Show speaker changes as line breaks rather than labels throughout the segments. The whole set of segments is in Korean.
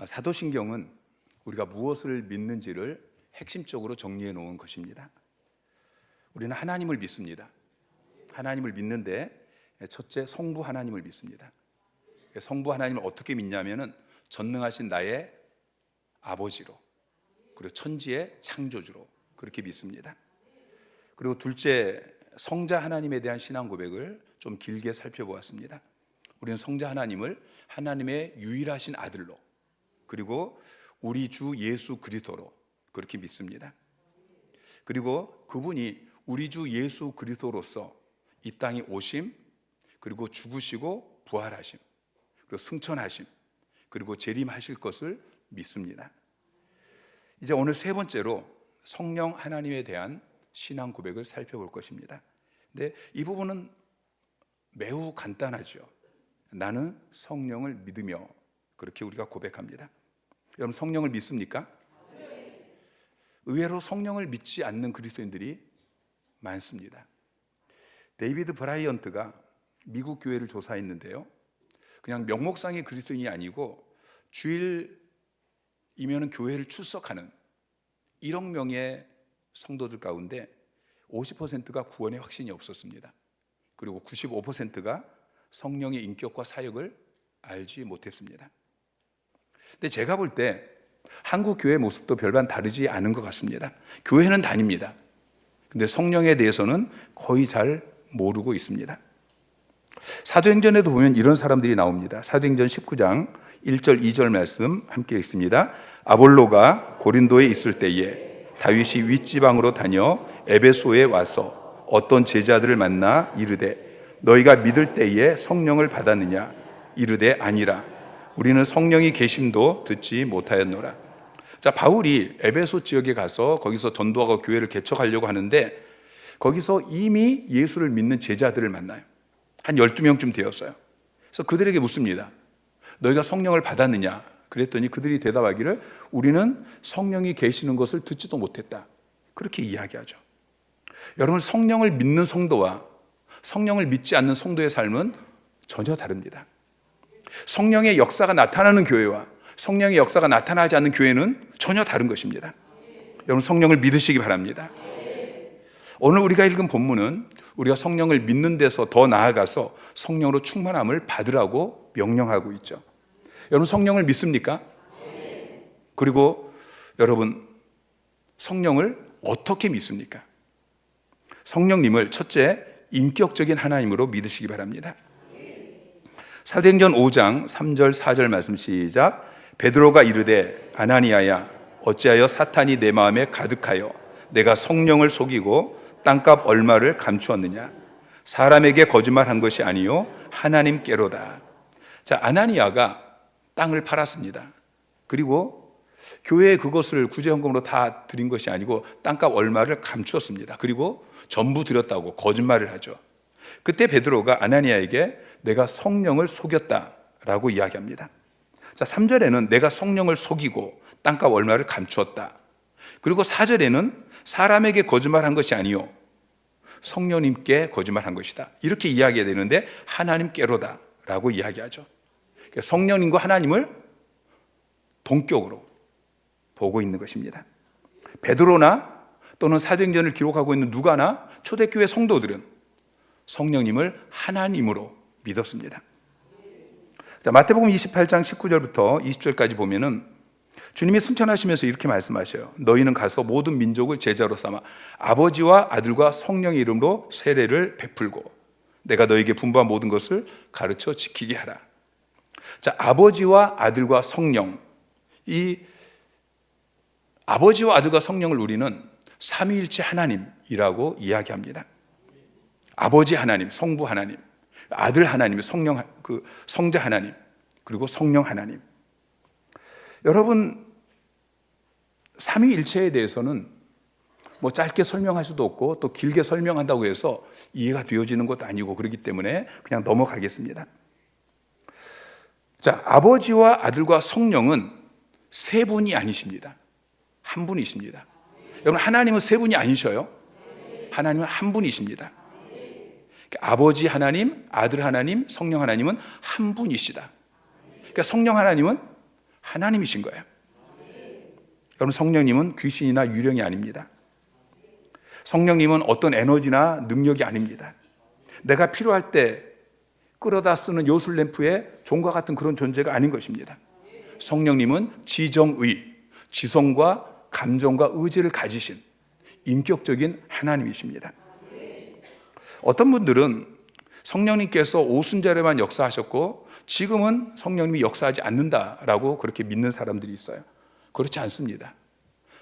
사도신경은 우리가 무엇을 믿는지를 핵심적으로 정리해 놓은 것입니다. 우리는 하나님을 믿습니다. 하나님을 믿는데 첫째, 성부 하나님을 믿습니다. 성부 하나님을 어떻게 믿냐면은 전능하신 나의 아버지로, 그리고 천지의 창조주로 그렇게 믿습니다. 그리고 둘째, 성자 하나님에 대한 신앙 고백을 좀 길게 살펴보았습니다. 우리는 성자 하나님을 하나님의 유일하신 아들로, 그리고 우리 주 예수 그리스도로 그렇게 믿습니다. 그리고 그분이 우리 주 예수 그리스도로서 이 땅에 오심, 그리고 죽으시고 부활하심, 그리고 승천하심, 그리고 재림하실 것을 믿습니다. 이제 오늘 세 번째로 성령 하나님에 대한 신앙 고백을 살펴볼 것입니다. 근데 이 부분은 매우 간단하죠. 나는 성령을 믿으며, 그렇게 우리가 고백합니다. 여러분, 성령을 믿습니까? 의외로 성령을 믿지 않는 그리스도인들이 많습니다. 데이비드 브라이언트가 미국 교회를 조사했는데요, 그냥 명목상의 그리스도인이 아니고 주일이면 교회를 출석하는 1억 명의 성도들 가운데 50%가 구원의 확신이 없었습니다. 그리고 95%가 성령의 인격과 사역을 알지 못했습니다. 근데 제가 볼 때 한국 교회 모습도 별반 다르지 않은 것 같습니다. 교회는 다닙니다. 근데 성령에 대해서는 거의 잘 모르고 있습니다. 사도행전에도 보면 이런 사람들이 나옵니다. 사도행전 19장 1절 2절 말씀 함께 읽습니다. 아볼로가 고린도에 있을 때에 다윗이 윗지방으로 다녀 에베소에 와서 어떤 제자들을 만나 이르되 너희가 믿을 때에 성령을 받았느냐? 이르되 아니라 우리는 성령이 계심도 듣지 못하였노라. 자, 바울이 에베소 지역에 가서 거기서 전도하고 교회를 개척하려고 하는데 거기서 이미 예수를 믿는 제자들을 만나요. 한 12명쯤 되었어요. 그래서 그들에게 묻습니다. 너희가 성령을 받았느냐? 그랬더니 그들이 대답하기를 우리는 성령이 계시는 것을 듣지도 못했다. 그렇게 이야기하죠. 여러분, 성령을 믿는 성도와 성령을 믿지 않는 성도의 삶은 전혀 다릅니다. 성령의 역사가 나타나는 교회와 성령의 역사가 나타나지 않는 교회는 전혀 다른 것입니다. 여러분, 성령을 믿으시기 바랍니다. 오늘 우리가 읽은 본문은 우리가 성령을 믿는 데서 더 나아가서 성령으로 충만함을 받으라고 명령하고 있죠. 여러분, 성령을 믿습니까? 그리고 여러분, 성령을 어떻게 믿습니까? 성령님을 첫째, 인격적인 하나님으로 믿으시기 바랍니다. 사도행전 5장 3절 4절 말씀 시작. 베드로가 이르되 아나니아야 어찌하여 사탄이 내 마음에 가득하여 내가 성령을 속이고 땅값 얼마를 감추었느냐? 사람에게 거짓말한 것이 아니요 하나님께로다. 자, 아나니아가 땅을 팔았습니다. 그리고 교회에 그것을 구제헌금으로 다 드린 것이 아니고 땅값 얼마를 감추었습니다. 그리고 전부 드렸다고 거짓말을 하죠. 그때 베드로가 아나니아에게 내가 성령을 속였다라고 이야기합니다. 자, 3절에는 내가 성령을 속이고 땅값 얼마를 감추었다. 그리고 4절에는 사람에게 거짓말한 것이 아니요 성령님께 거짓말한 것이다. 이렇게 이야기해야 되는데 하나님께로다 라고 이야기하죠. 성령님과 하나님을 동격으로 보고 있는 것입니다. 베드로나 또는 사도행전을 기록하고 있는 누가나 초대교회 성도들은 성령님을 하나님으로 믿었습니다. 자, 마태복음 28장 19절부터 20절까지 보면은 주님이 승천하시면서 이렇게 말씀하셔요. 너희는 가서 모든 민족을 제자로 삼아 아버지와 아들과 성령의 이름으로 세례를 베풀고 내가 너에게 분부한 모든 것을 가르쳐 지키게 하라. 자, 아버지와 아들과 성령, 이 아버지와 아들과 성령을 우리는 삼위일체 하나님이라고 이야기합니다. 아버지 하나님, 성부 하나님, 아들 하나님, 성자 하나님, 그리고 성령 하나님. 여러분, 삼위일체에 대해서는 뭐 짧게 설명할 수도 없고 또 길게 설명한다고 해서 이해가 되어지는 것도 아니고 그렇기 때문에 그냥 넘어가겠습니다. 자, 아버지와 아들과 성령은 세 분이 아니십니다. 한 분이십니다. 여러분, 하나님은 세 분이 아니셔요. 하나님은 한 분이십니다. 아버지 하나님, 아들 하나님, 성령 하나님은 한 분이시다. 그러니까 성령 하나님은 하나님이신 거예요. 여러분, 성령님은 귀신이나 유령이 아닙니다. 성령님은 어떤 에너지나 능력이 아닙니다. 내가 필요할 때 끌어다 쓰는 요술램프의 종과 같은 그런 존재가 아닌 것입니다. 성령님은 지정의, 지성과 감정과 의지를 가지신 인격적인 하나님이십니다. 어떤 분들은 성령님께서 오순절에만 역사하셨고 지금은 성령님이 역사하지 않는다라고 그렇게 믿는 사람들이 있어요. 그렇지 않습니다.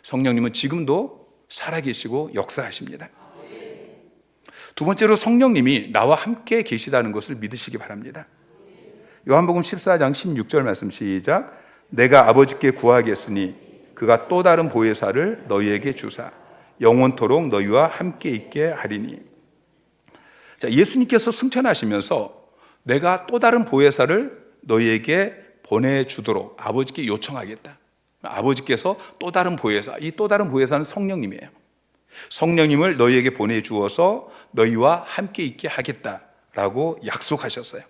성령님은 지금도 살아계시고 역사하십니다. 두 번째로, 성령님이 나와 함께 계시다는 것을 믿으시기 바랍니다. 요한복음 14장 16절 말씀 시작. 내가 아버지께 구하겠으니 그가 또 다른 보혜사를 너희에게 주사 영원토록 너희와 함께 있게 하리니. 자, 예수님께서 승천하시면서 내가 또 다른 보혜사를 너희에게 보내주도록 아버지께 요청하겠다. 아버지께서 또 다른 보혜사, 이 또 다른 보혜사는 성령님이에요. 성령님을 너희에게 보내주어서 너희와 함께 있게 하겠다라고 약속하셨어요.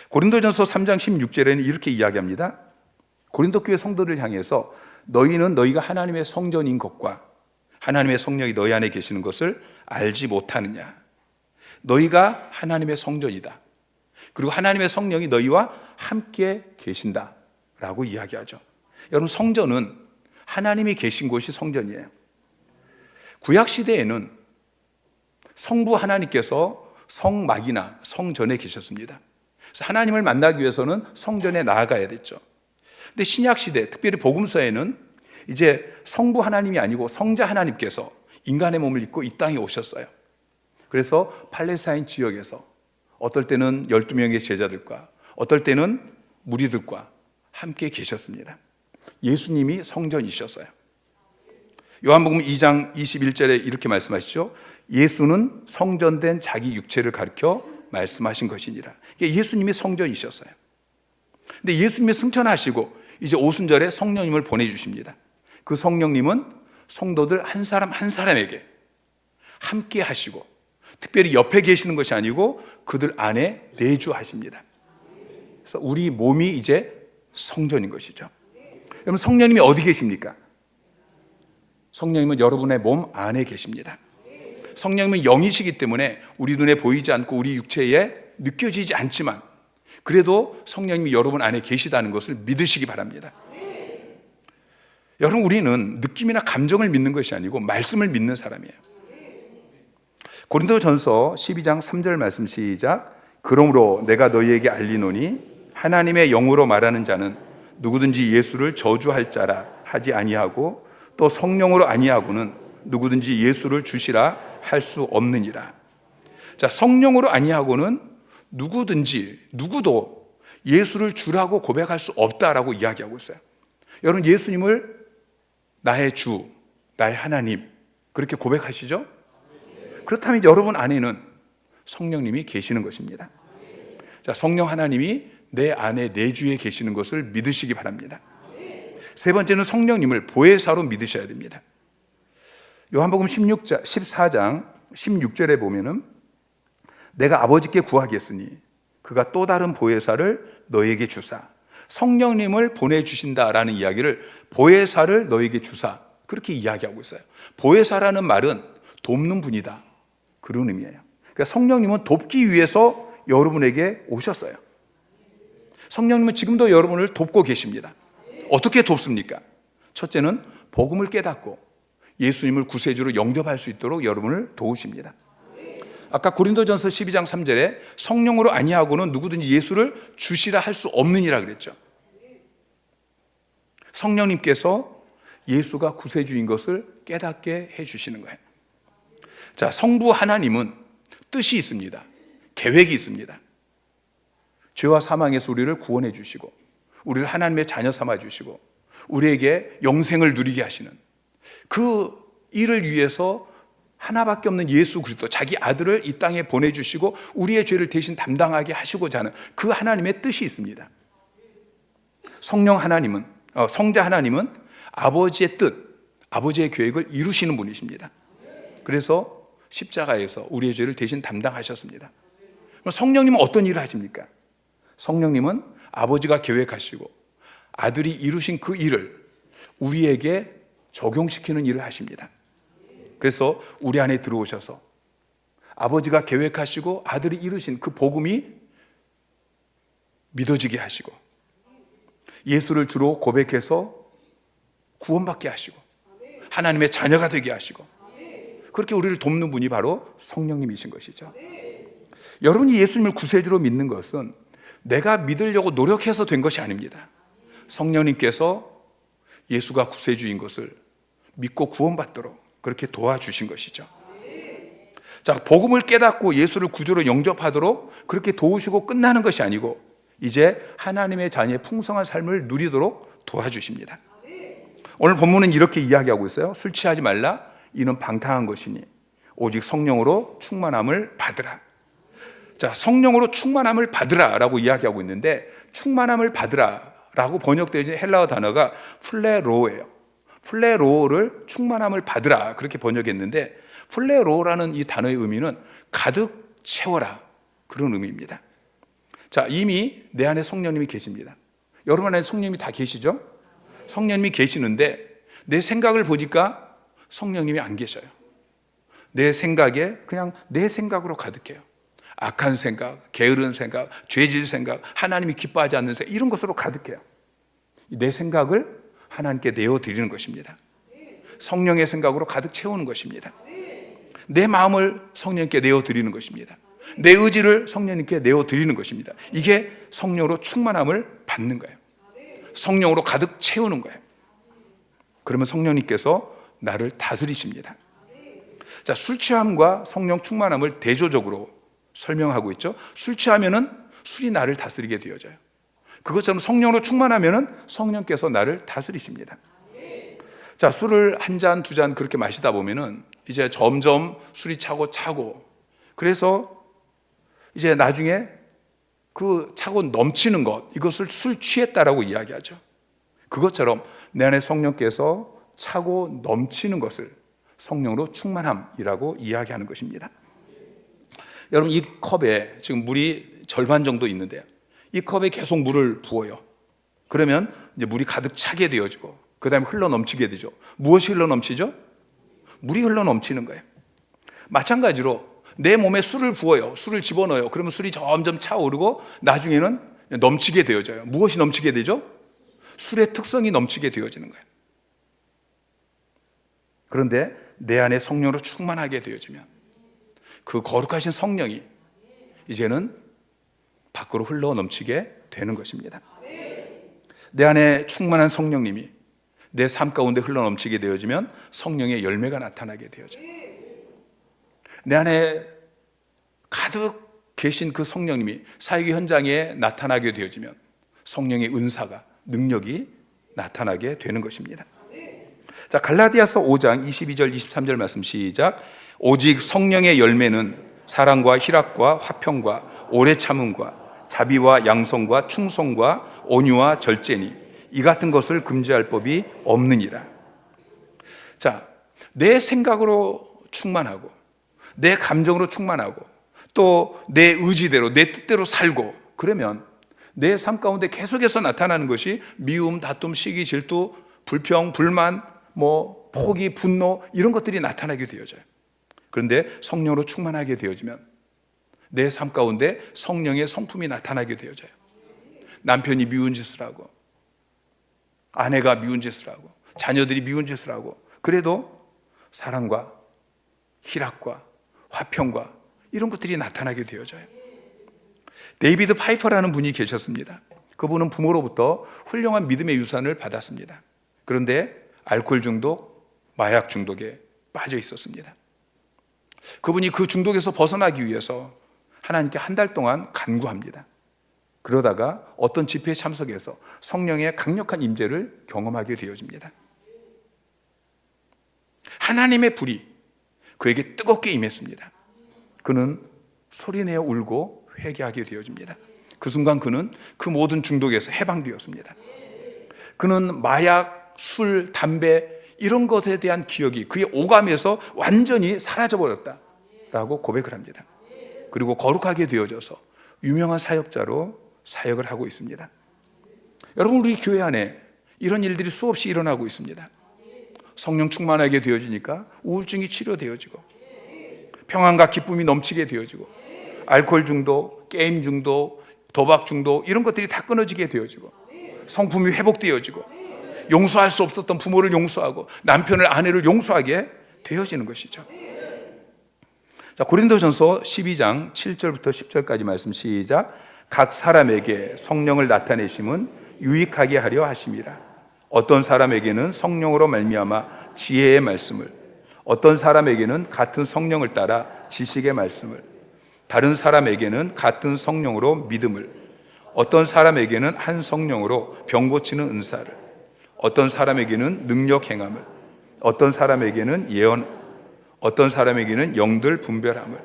고린도전서 3장 16절에는 이렇게 이야기합니다. 고린도 교회 성도를 향해서 너희는 너희가 하나님의 성전인 것과 하나님의 성령이 너희 안에 계시는 것을 알지 못하느냐. 너희가 하나님의 성전이다. 그리고 하나님의 성령이 너희와 함께 계신다라고 이야기하죠. 여러분, 성전은 하나님이 계신 곳이 성전이에요. 구약 시대에는 성부 하나님께서 성막이나 성전에 계셨습니다. 그래서 하나님을 만나기 위해서는 성전에 나아가야 됐죠. 근데 신약 시대, 특별히 복음서에는 이제 성부 하나님이 아니고 성자 하나님께서 인간의 몸을 입고 이 땅에 오셨어요. 그래서 팔레스타인 지역에서 어떨 때는 12명의 제자들과 어떨 때는 무리들과 함께 계셨습니다. 예수님이 성전이셨어요. 요한복음 2장 21절에 이렇게 말씀하시죠. 예수는 성전된 자기 육체를 가리켜 말씀하신 것이니라. 예수님이 성전이셨어요. 근데 예수님이 승천하시고 이제 오순절에 성령님을 보내주십니다. 그 성령님은 성도들 한 사람 한 사람에게 함께 하시고 특별히 옆에 계시는 것이 아니고 그들 안에 내주하십니다. 그래서 우리 몸이 이제 성전인 것이죠. 여러분, 성령님이 어디 계십니까? 성령님은 여러분의 몸 안에 계십니다. 성령님은 영이시기 때문에 우리 눈에 보이지 않고 우리 육체에 느껴지지 않지만 그래도 성령님이 여러분 안에 계시다는 것을 믿으시기 바랍니다. 여러분, 우리는 느낌이나 감정을 믿는 것이 아니고 말씀을 믿는 사람이에요. 고린도전서 12장 3절 말씀 시작. 그러므로 내가 너희에게 알리노니 하나님의 영으로 말하는 자는 누구든지 예수를 저주할 자라 하지 아니하고 또 성령으로 아니하고는 누구든지 예수를 주시라 할 수 없느니라. 자, 성령으로 아니하고는 누구든지 누구도 예수를 주라고 고백할 수 없다라고 이야기하고 있어요. 여러분, 예수님을 나의 주, 나의 하나님 그렇게 고백하시죠? 그렇다면 여러분 안에는 성령님이 계시는 것입니다. 자, 성령 하나님이 내 안에 내주에 계시는 것을 믿으시기 바랍니다. 세 번째는 성령님을 보혜사로 믿으셔야 됩니다. 요한복음 14장 16절에 보면은 내가 아버지께 구하겠으니 그가 또 다른 보혜사를 너에게 주사. 성령님을 보내주신다라는 이야기를 보혜사를 너에게 주사 그렇게 이야기하고 있어요. 보혜사라는 말은 돕는 분이다 그런 의미예요. 그러니까 성령님은 돕기 위해서 여러분에게 오셨어요. 성령님은 지금도 여러분을 돕고 계십니다. 어떻게 돕습니까? 첫째는 복음을 깨닫고 예수님을 구세주로 영접할 수 있도록 여러분을 도우십니다. 아까 고린도전서 12장 3절에 성령으로 아니하고는 누구든지 예수를 주시라 할 수 없느니라 그랬죠. 성령님께서 예수가 구세주인 것을 깨닫게 해주시는 거예요. 자, 성부 하나님은 뜻이 있습니다. 계획이 있습니다. 죄와 사망에서 우리를 구원해 주시고 우리를 하나님의 자녀 삼아 주시고 우리에게 영생을 누리게 하시는 그 일을 위해서 하나밖에 없는 예수 그리스도 자기 아들을 이 땅에 보내주시고 우리의 죄를 대신 담당하게 하시고자 하는 그 하나님의 뜻이 있습니다. 성령 하나님은 성자 하나님은 아버지의 뜻, 아버지의 계획을 이루시는 분이십니다. 그래서 십자가에서 우리의 죄를 대신 담당하셨습니다. 성령님은 어떤 일을 하십니까? 성령님은 아버지가 계획하시고 아들이 이루신 그 일을 우리에게 적용시키는 일을 하십니다. 그래서 우리 안에 들어오셔서 아버지가 계획하시고 아들이 이루신 그 복음이 믿어지게 하시고 예수를 주로 고백해서 구원받게 하시고 하나님의 자녀가 되게 하시고 그렇게 우리를 돕는 분이 바로 성령님이신 것이죠. 여러분이 예수님을 구세주로 믿는 것은 내가 믿으려고 노력해서 된 것이 아닙니다. 성령님께서 예수가 구세주인 것을 믿고 구원받도록 그렇게 도와주신 것이죠. 자, 복음을 깨닫고 예수를 구주로 영접하도록 그렇게 도우시고 끝나는 것이 아니고 이제 하나님의 자녀의 풍성한 삶을 누리도록 도와주십니다. 오늘 본문은 이렇게 이야기하고 있어요. 술 취하지 말라. 이는 방탕한 것이니 오직 성령으로 충만함을 받으라. 자, 성령으로 충만함을 받으라 라고 이야기하고 있는데 충만함을 받으라 라고 번역되어 있는 헬라어 단어가 플레로예요. 플레로를 충만함을 받으라 그렇게 번역했는데 플레로라는 이 단어의 의미는 가득 채워라 그런 의미입니다. 자, 이미 내 안에 성령님이 계십니다. 여러분 안에 성령님이 다 계시죠? 성령님이 계시는데 내 생각을 보니까 성령님이 안 계셔요. 내 생각에 그냥 내 생각으로 가득해요. 악한 생각, 게으른 생각, 죄질 생각, 하나님이 기뻐하지 않는 생각 이런 것으로 가득해요. 내 생각을 하나님께 내어드리는 것입니다. 성령의 생각으로 가득 채우는 것입니다. 내 마음을 성령님께 내어드리는 것입니다. 내 의지를 성령님께 내어드리는 것입니다. 이게 성령으로 충만함을 받는 거예요. 성령으로 가득 채우는 거예요. 그러면 성령님께서 나를 다스리십니다. 자, 술 취함과 성령 충만함을 대조적으로 설명하고 있죠. 술 취하면은 술이 나를 다스리게 되어져요. 그것처럼 성령으로 충만하면은 성령께서 나를 다스리십니다. 자, 술을 한 잔, 두 잔 그렇게 마시다 보면은 이제 점점 술이 차고 그래서 이제 나중에 그 차고 넘치는 것, 이것을 술 취했다라고 이야기하죠. 그것처럼 내 안에 성령께서 차고 넘치는 것을 성령으로 충만함이라고 이야기하는 것입니다. 여러분, 이 컵에 지금 물이 절반 정도 있는데요. 이 컵에 계속 물을 부어요. 그러면 이제 물이 가득 차게 되어지고 그 다음에 흘러 넘치게 되죠. 무엇이 흘러 넘치죠? 물이 흘러 넘치는 거예요. 마찬가지로 내 몸에 술을 부어요. 술을 집어넣어요. 그러면 술이 점점 차오르고 나중에는 넘치게 되어져요. 무엇이 넘치게 되죠? 술의 특성이 넘치게 되어지는 거예요. 그런데 내 안에 성령으로 충만하게 되어지면 그 거룩하신 성령이 이제는 밖으로 흘러 넘치게 되는 것입니다. 내 안에 충만한 성령님이 내 삶 가운데 흘러 넘치게 되어지면 성령의 열매가 나타나게 되어져요. 내 안에 가득 계신 그 성령님이 사역의 현장에 나타나게 되어지면 성령의 은사가, 능력이 나타나게 되는 것입니다. 자, 갈라디아서 5장 22절 23절 말씀 시작. 오직 성령의 열매는 사랑과 희락과 화평과 오래 참음과 자비와 양성과 충성과 온유와 절제니 이 같은 것을 금지할 법이 없느니라. 자, 내 생각으로 충만하고 내 감정으로 충만하고 또 내 의지대로 내 뜻대로 살고 그러면 내 삶 가운데 계속해서 나타나는 것이 미움, 다툼, 시기, 질투, 불평, 불만, 포기, 분노 이런 것들이 나타나게 되어져요. 그런데 성령으로 충만하게 되어지면 내 삶 가운데 성령의 성품이 나타나게 되어져요. 남편이 미운 짓을 하고 아내가 미운 짓을 하고 자녀들이 미운 짓을 하고 그래도 사랑과 희락과 화평과 이런 것들이 나타나게 되어져요. 데이비드 파이퍼라는 분이 계셨습니다. 그분은 부모로부터 훌륭한 믿음의 유산을 받았습니다. 그런데 알코올 중독, 마약 중독에 빠져 있었습니다. 그분이 그 중독에서 벗어나기 위해서 하나님께 한 달 동안 간구합니다. 그러다가 어떤 집회에 참석해서 성령의 강력한 임재를 경험하게 되어집니다. 하나님의 불이 그에게 뜨겁게 임했습니다. 그는 소리내어 울고 회개하게 되어집니다. 그 순간 그는 그 모든 중독에서 해방되었습니다. 그는 마약, 술, 담배 이런 것에 대한 기억이 그의 오감에서 완전히 사라져버렸다라고 고백을 합니다. 그리고 거룩하게 되어져서 유명한 사역자로 사역을 하고 있습니다. 여러분, 우리 교회 안에 이런 일들이 수없이 일어나고 있습니다. 성령 충만하게 되어지니까 우울증이 치료되어지고, 평안과 기쁨이 넘치게 되어지고, 알코올 중독, 게임 중독, 도박 중독, 이런 것들이 다 끊어지게 되어지고, 성품이 회복되어지고, 용서할 수 없었던 부모를 용서하고 남편을, 아내를 용서하게 되어지는 것이죠. 자, 고린도전서 12장 7절부터 10절까지 말씀 시작. 각 사람에게 성령을 나타내심은 유익하게 하려 하심이라. 어떤 사람에게는 성령으로 말미암아 지혜의 말씀을, 어떤 사람에게는 같은 성령을 따라 지식의 말씀을, 다른 사람에게는 같은 성령으로 믿음을, 어떤 사람에게는 한 성령으로 병 고치는 은사를, 어떤 사람에게는 능력 행함을, 어떤 사람에게는 예언, 어떤 사람에게는 영들 분별함을,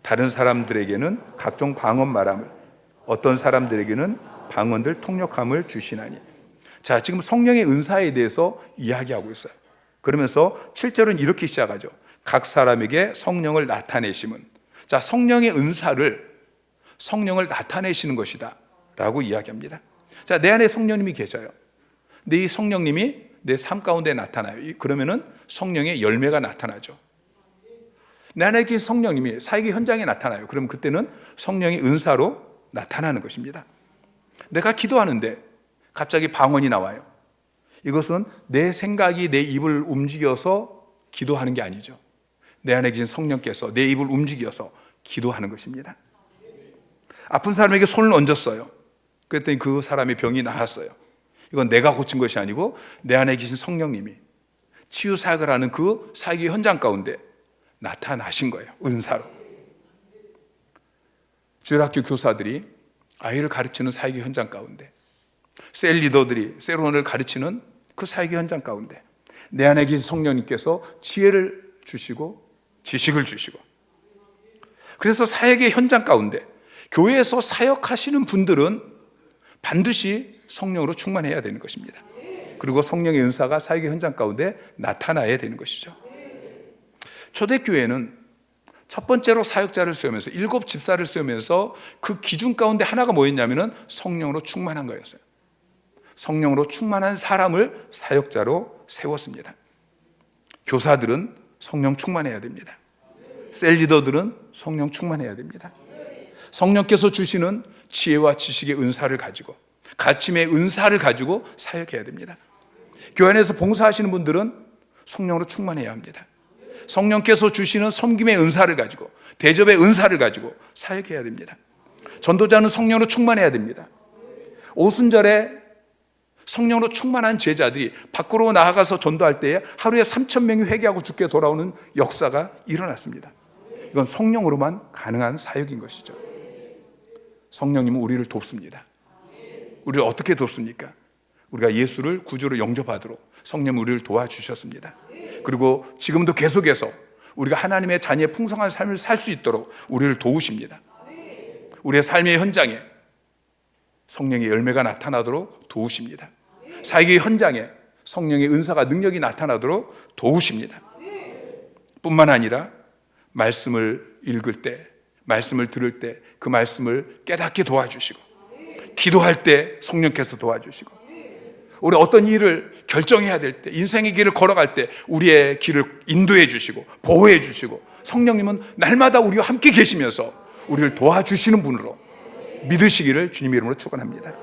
다른 사람들에게는 각종 방언 말함을, 어떤 사람들에게는 방언들 통역함을 주시나니. 자, 지금 성령의 은사에 대해서 이야기하고 있어요. 그러면서 7절은 이렇게 시작하죠. 각 사람에게 성령을 나타내심은. 자, 성령의 은사를, 성령을 나타내시는 것이다 라고 이야기합니다. 자, 내 안에 성령님이 계셔요. 근데 이 성령님이 내 삶 가운데 나타나요. 그러면은 성령의 열매가 나타나죠. 내 안에 계신 성령님이 사역의 현장에 나타나요. 그럼 그때는 성령의 은사로 나타나는 것입니다. 내가 기도하는데 갑자기 방언이 나와요. 이것은 내 생각이 내 입을 움직여서 기도하는 게 아니죠. 내 안에 계신 성령께서 내 입을 움직여서 기도하는 것입니다. 아픈 사람에게 손을 얹었어요. 그랬더니 그 사람의 병이 나았어요. 이건 내가 고친 것이 아니고 내 안에 계신 성령님이 치유 사역을 하는 그 사역의 현장 가운데 나타나신 거예요. 은사로. 주일학교 교사들이 아이를 가르치는 사역의 현장 가운데, 셀 리더들이 셀원을 가르치는 그 사역의 현장 가운데 내 안에 계신 성령님께서 지혜를 주시고 지식을 주시고, 그래서 사역의 현장 가운데 교회에서 사역하시는 분들은 반드시 성령으로 충만해야 되는 것입니다. 그리고 성령의 은사가 사역의 현장 가운데 나타나야 되는 것이죠. 초대교회는 첫 번째로 사역자를 세우면서 7 집사를 세우면서 그 기준 가운데 하나가 뭐였냐면은 성령으로 충만한 거였어요. 성령으로 충만한 사람을 사역자로 세웠습니다. 교사들은 성령 충만해야 됩니다. 셀 리더들은 성령 충만해야 됩니다. 성령께서 주시는 지혜와 지식의 은사를 가지고, 가르침의 은사를 가지고 사역해야 됩니다. 교회 안에서 봉사하시는 분들은 성령으로 충만해야 합니다. 성령께서 주시는 섬김의 은사를 가지고, 대접의 은사를 가지고 사역해야 됩니다. 전도자는 성령으로 충만해야 됩니다. 오순절에 성령으로 충만한 제자들이 밖으로 나아가서 전도할 때에 하루에 3,000명이 회개하고 죽게 돌아오는 역사가 일어났습니다. 이건 성령으로만 가능한 사역인 것이죠. 성령님은 우리를 돕습니다. 우리를 어떻게 돕습니까? 우리가 예수를 구주로 영접하도록 성령은 우리를 도와주셨습니다. 그리고 지금도 계속해서 우리가 하나님의 자녀의 풍성한 삶을 살 수 있도록 우리를 도우십니다. 우리의 삶의 현장에 성령의 열매가 나타나도록 도우십니다. 사역의 현장에 성령의 은사가, 능력이 나타나도록 도우십니다. 뿐만 아니라 말씀을 읽을 때, 말씀을 들을 때 그 말씀을 깨닫게 도와주시고, 기도할 때 성령께서 도와주시고, 우리 어떤 일을 결정해야 될 때, 인생의 길을 걸어갈 때 우리의 길을 인도해 주시고 보호해 주시고, 성령님은 날마다 우리와 함께 계시면서 우리를 도와주시는 분으로 믿으시기를 주님의 이름으로 축원합니다.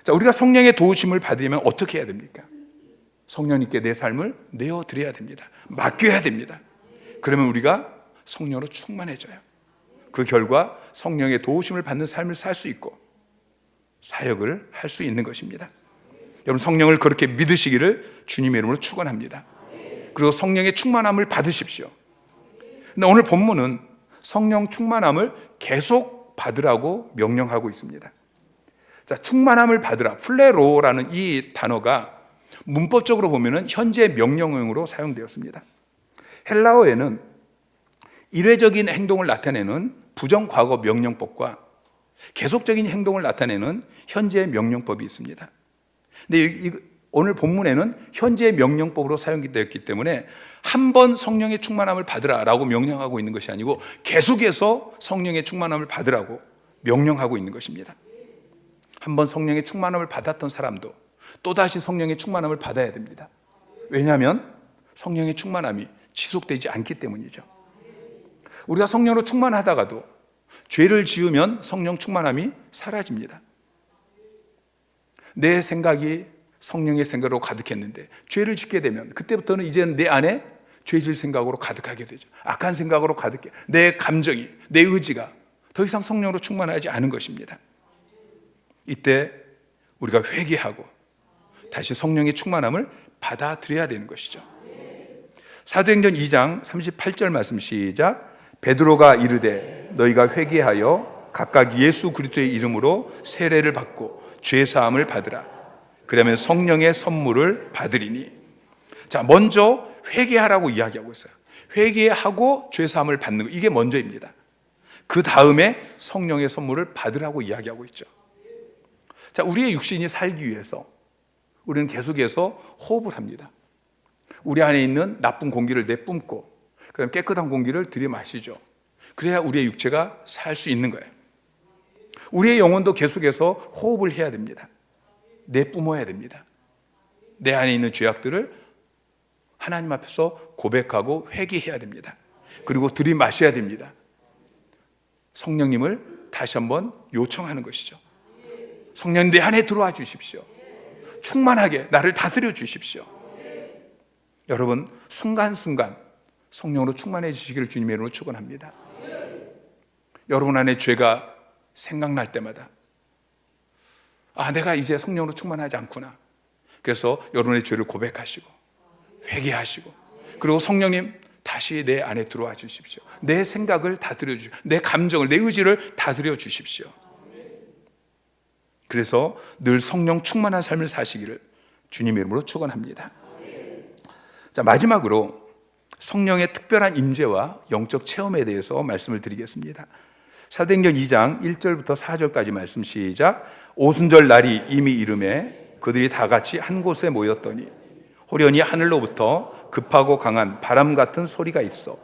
자, 우리가 성령의 도우심을 받으려면 어떻게 해야 됩니까? 성령님께 내 삶을 내어드려야 됩니다. 맡겨야 됩니다. 그러면 우리가 성령으로 충만해져요. 그 결과 성령의 도우심을 받는 삶을 살 수 있고 사역을 할 수 있는 것입니다. 여러분, 성령을 그렇게 믿으시기를 주님의 이름으로 축원합니다. 그리고 성령의 충만함을 받으십시오. 근데 오늘 본문은 성령 충만함을 계속 받으라고 명령하고 있습니다. 자, 충만함을 받으라, 플레로라는 이 단어가 문법적으로 보면은 현재 명령형으로 사용되었습니다. 헬라어에는 일회적인 행동을 나타내는 부정과거 명령법과 계속적인 행동을 나타내는 현재 명령법이 있습니다. 근데 오늘 본문에는 현재 명령법으로 사용되었기 때문에 한 번 성령의 충만함을 받으라라고 명령하고 있는 것이 아니고 계속해서 성령의 충만함을 받으라고 명령하고 있는 것입니다. 한번 성령의 충만함을 받았던 사람도 또다시 성령의 충만함을 받아야 됩니다. 왜냐하면 성령의 충만함이 지속되지 않기 때문이죠. 우리가 성령으로 충만하다가도 죄를 지으면 성령 충만함이 사라집니다. 내 생각이 성령의 생각으로 가득했는데 죄를 짓게 되면 그때부터는 이제는 내 안에 죄질 생각으로 가득하게 되죠. 악한 생각으로 가득해. 내 감정이, 내 의지가 더 이상 성령으로 충만하지 않은 것입니다. 이때 우리가 회개하고 다시 성령의 충만함을 받아들여야 되는 것이죠. 사도행전 2장 38절 말씀 시작. 베드로가 이르되 너희가 회개하여 각각 예수 그리스도의 이름으로 세례를 받고 죄 사함을 받으라. 그러면 성령의 선물을 받으리니. 자, 먼저 회개하라고 이야기하고 있어요. 회개하고 죄 사함을 받는 거, 이게 먼저입니다. 그 다음에 성령의 선물을 받으라고 이야기하고 있죠. 자, 우리의 육신이 살기 위해서 우리는 계속해서 호흡을 합니다. 우리 안에 있는 나쁜 공기를 내뿜고 그다음에 깨끗한 공기를 들이마시죠. 그래야 우리의 육체가 살 수 있는 거예요. 우리의 영혼도 계속해서 호흡을 해야 됩니다. 내뿜어야 됩니다. 내 안에 있는 죄악들을 하나님 앞에서 고백하고 회개해야 됩니다. 그리고 들이마셔야 됩니다. 성령님을 다시 한번 요청하는 것이죠. 성령님 내 안에 들어와 주십시오. 충만하게 나를 다스려 주십시오. 여러분, 순간순간 성령으로 충만해지시기를 주님의 이름으로 축원합니다. 여러분 안에 죄가 생각날 때마다 내가 이제 성령으로 충만하지 않구나. 그래서 여러분의 죄를 고백하시고 회개하시고 그리고 성령님 다시 내 안에 들어와 주십시오. 내 생각을 다스려 주십시오. 내 감정을, 내 의지를 다스려 주십시오. 그래서 늘 성령 충만한 삶을 사시기를 주님의 이름으로 축원합니다. 자, 마지막으로 성령의 특별한 임재와 영적 체험에 대해서 말씀을 드리겠습니다. 사도행전 2장 1절부터 4절까지 말씀 시작. 오순절 날이 이미 이르매 그들이 다 같이 한 곳에 모였더니 호련히 하늘로부터 급하고 강한 바람 같은 소리가 있어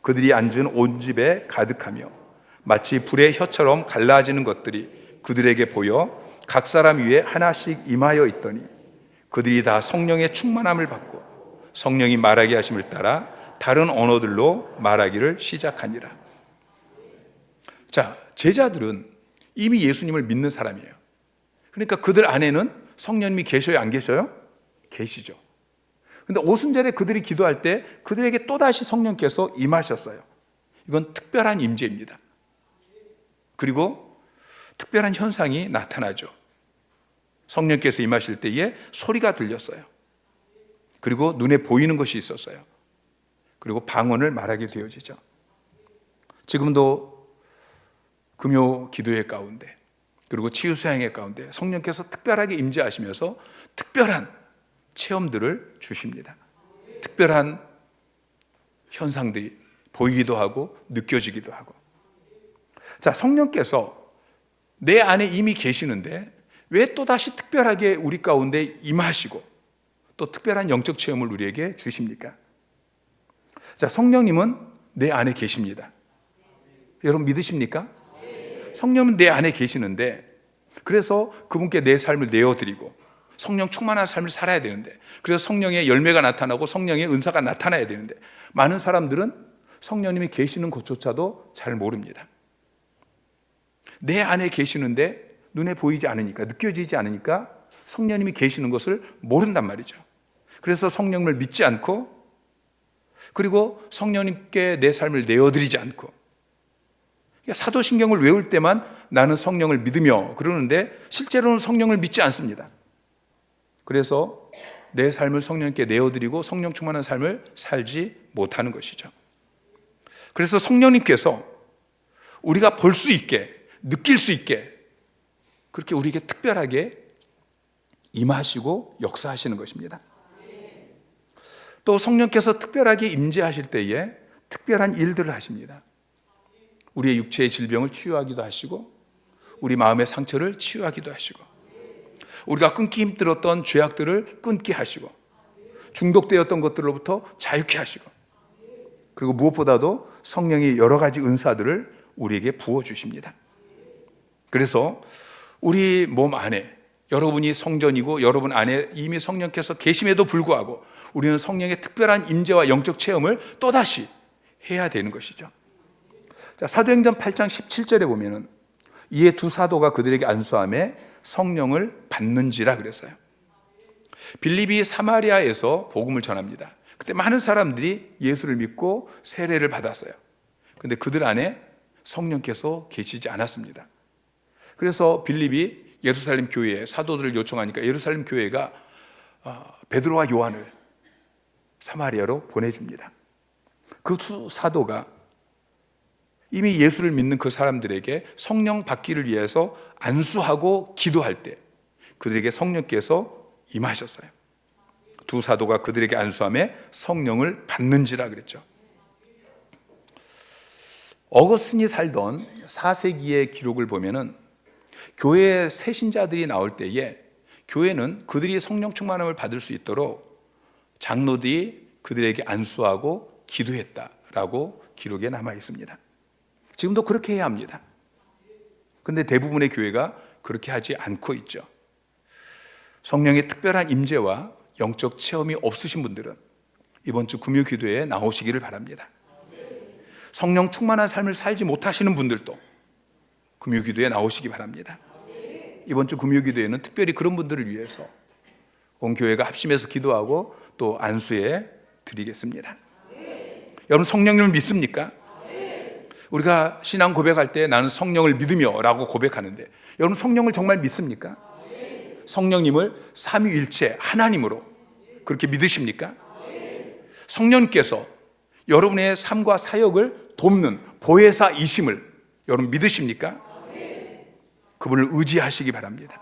그들이 앉은 온 집에 가득하며 마치 불의 혀처럼 갈라지는 것들이 그들에게 보여 각 사람 위에 하나씩 임하여 있더니 그들이 다 성령의 충만함을 받고 성령이 말하게 하심을 따라 다른 언어들로 말하기를 시작하니라. 자, 제자들은 이미 예수님을 믿는 사람이에요. 그러니까 그들 안에는 성령님이 계셔요, 안 계셔요? 계시죠. 근데 오순절에 그들이 기도할 때 그들에게 또다시 성령께서 임하셨어요. 이건 특별한 임재입니다. 그리고 특별한 현상이 나타나죠. 성령께서 임하실 때에 소리가 들렸어요. 그리고 눈에 보이는 것이 있었어요. 그리고 방언을 말하게 되어지죠. 지금도 금요 기도회 가운데 그리고 치유 수양회 가운데 성령께서 특별하게 임재하시면서 특별한 체험들을 주십니다. 특별한 현상들이 보이기도 하고 느껴지기도 하고. 자, 성령께서 내 안에 이미 계시는데 왜 또다시 특별하게 우리 가운데 임하시고 또 특별한 영적 체험을 우리에게 주십니까? 자, 성령님은 내 안에 계십니다. 여러분 믿으십니까? 성령은 내 안에 계시는데 그래서 그분께 내 삶을 내어드리고 성령 충만한 삶을 살아야 되는데 그래서 성령의 열매가 나타나고 성령의 은사가 나타나야 되는데 많은 사람들은 성령님이 계시는 것조차도 잘 모릅니다. 내 안에 계시는데 눈에 보이지 않으니까 느껴지지 않으니까 성령님이 계시는 것을 모른단 말이죠. 그래서 성령을 믿지 않고 그리고 성령님께 내 삶을 내어드리지 않고 사도신경을 외울 때만 나는 성령을 믿으며 그러는데 실제로는 성령을 믿지 않습니다. 그래서 내 삶을 성령께 내어드리고 성령 충만한 삶을 살지 못하는 것이죠. 그래서 성령님께서 우리가 볼 수 있게 느낄 수 있게 그렇게 우리에게 특별하게 임하시고 역사하시는 것입니다. 또 성령께서 특별하게 임재하실 때에 특별한 일들을 하십니다. 우리의 육체의 질병을 치유하기도 하시고 우리 마음의 상처를 치유하기도 하시고 우리가 끊기 힘들었던 죄악들을 끊게 하시고 중독되었던 것들로부터 자유케 하시고 그리고 무엇보다도 성령이 여러 가지 은사들을 우리에게 부어주십니다. 그래서 우리 몸 안에 여러분이 성전이고 여러분 안에 이미 성령께서 계심에도 불구하고 우리는 성령의 특별한 임재와 영적 체험을 또다시 해야 되는 것이죠. 자, 사도행전 8장 17절에 보면은 이에 두 사도가 그들에게 안수하며 성령을 받는지라 그랬어요. 빌립이 사마리아에서 복음을 전합니다. 그때 많은 사람들이 예수를 믿고 세례를 받았어요. 근데 그들 안에 성령께서 계시지 않았습니다. 그래서 빌립이 예루살렘 교회에 사도들을 요청하니까 예루살렘 교회가 베드로와 요한을 사마리아로 보내줍니다. 그 두 사도가 이미 예수를 믿는 그 사람들에게 성령 받기를 위해서 안수하고 기도할 때 그들에게 성령께서 임하셨어요. 두 사도가 그들에게 안수하며 성령을 받는지라 그랬죠. 어거스틴이 살던 4세기의 기록을 보면은 교회에 새 신자들이 나올 때에 교회는 그들이 성령 충만함을 받을 수 있도록 장로들이 그들에게 안수하고 기도했다라고 기록에 남아 있습니다. 지금도 그렇게 해야 합니다. 그런데 대부분의 교회가 그렇게 하지 않고 있죠. 성령의 특별한 임재와 영적 체험이 없으신 분들은 이번 주 금요 기도에 나오시기를 바랍니다. 성령 충만한 삶을 살지 못하시는 분들도 금요 기도에 나오시기 바랍니다. 이번 주 금요 기도에는 특별히 그런 분들을 위해서 온 교회가 합심해서 기도하고 또 안수해 드리겠습니다. 여러분 성령님을 믿습니까? 우리가 신앙 고백할 때 나는 성령을 믿으며 라고 고백하는데 여러분 성령을 정말 믿습니까? 성령님을 삼위일체 하나님으로 그렇게 믿으십니까? 성령께서 여러분의 삶과 사역을 돕는 보혜사이심을 여러분 믿으십니까? 그분을 의지하시기 바랍니다.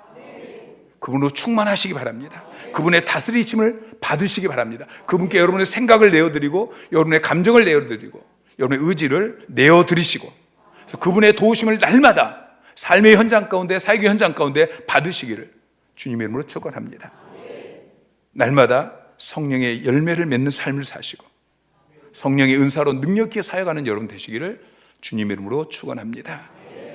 그분으로 충만하시기 바랍니다. 그분의 다스리심을 받으시기 바랍니다. 그분께 여러분의 생각을 내어드리고 여러분의 감정을 내어드리고 여러분의 의지를 내어드리시고 그래서 그분의 도우심을 날마다 삶의 현장 가운데 사역의 현장 가운데 받으시기를 주님의 이름으로 축원합니다. 날마다 성령의 열매를 맺는 삶을 사시고 성령의 은사로 능력 있게 사역하는 여러분 되시기를 주님의 이름으로 축원합니다.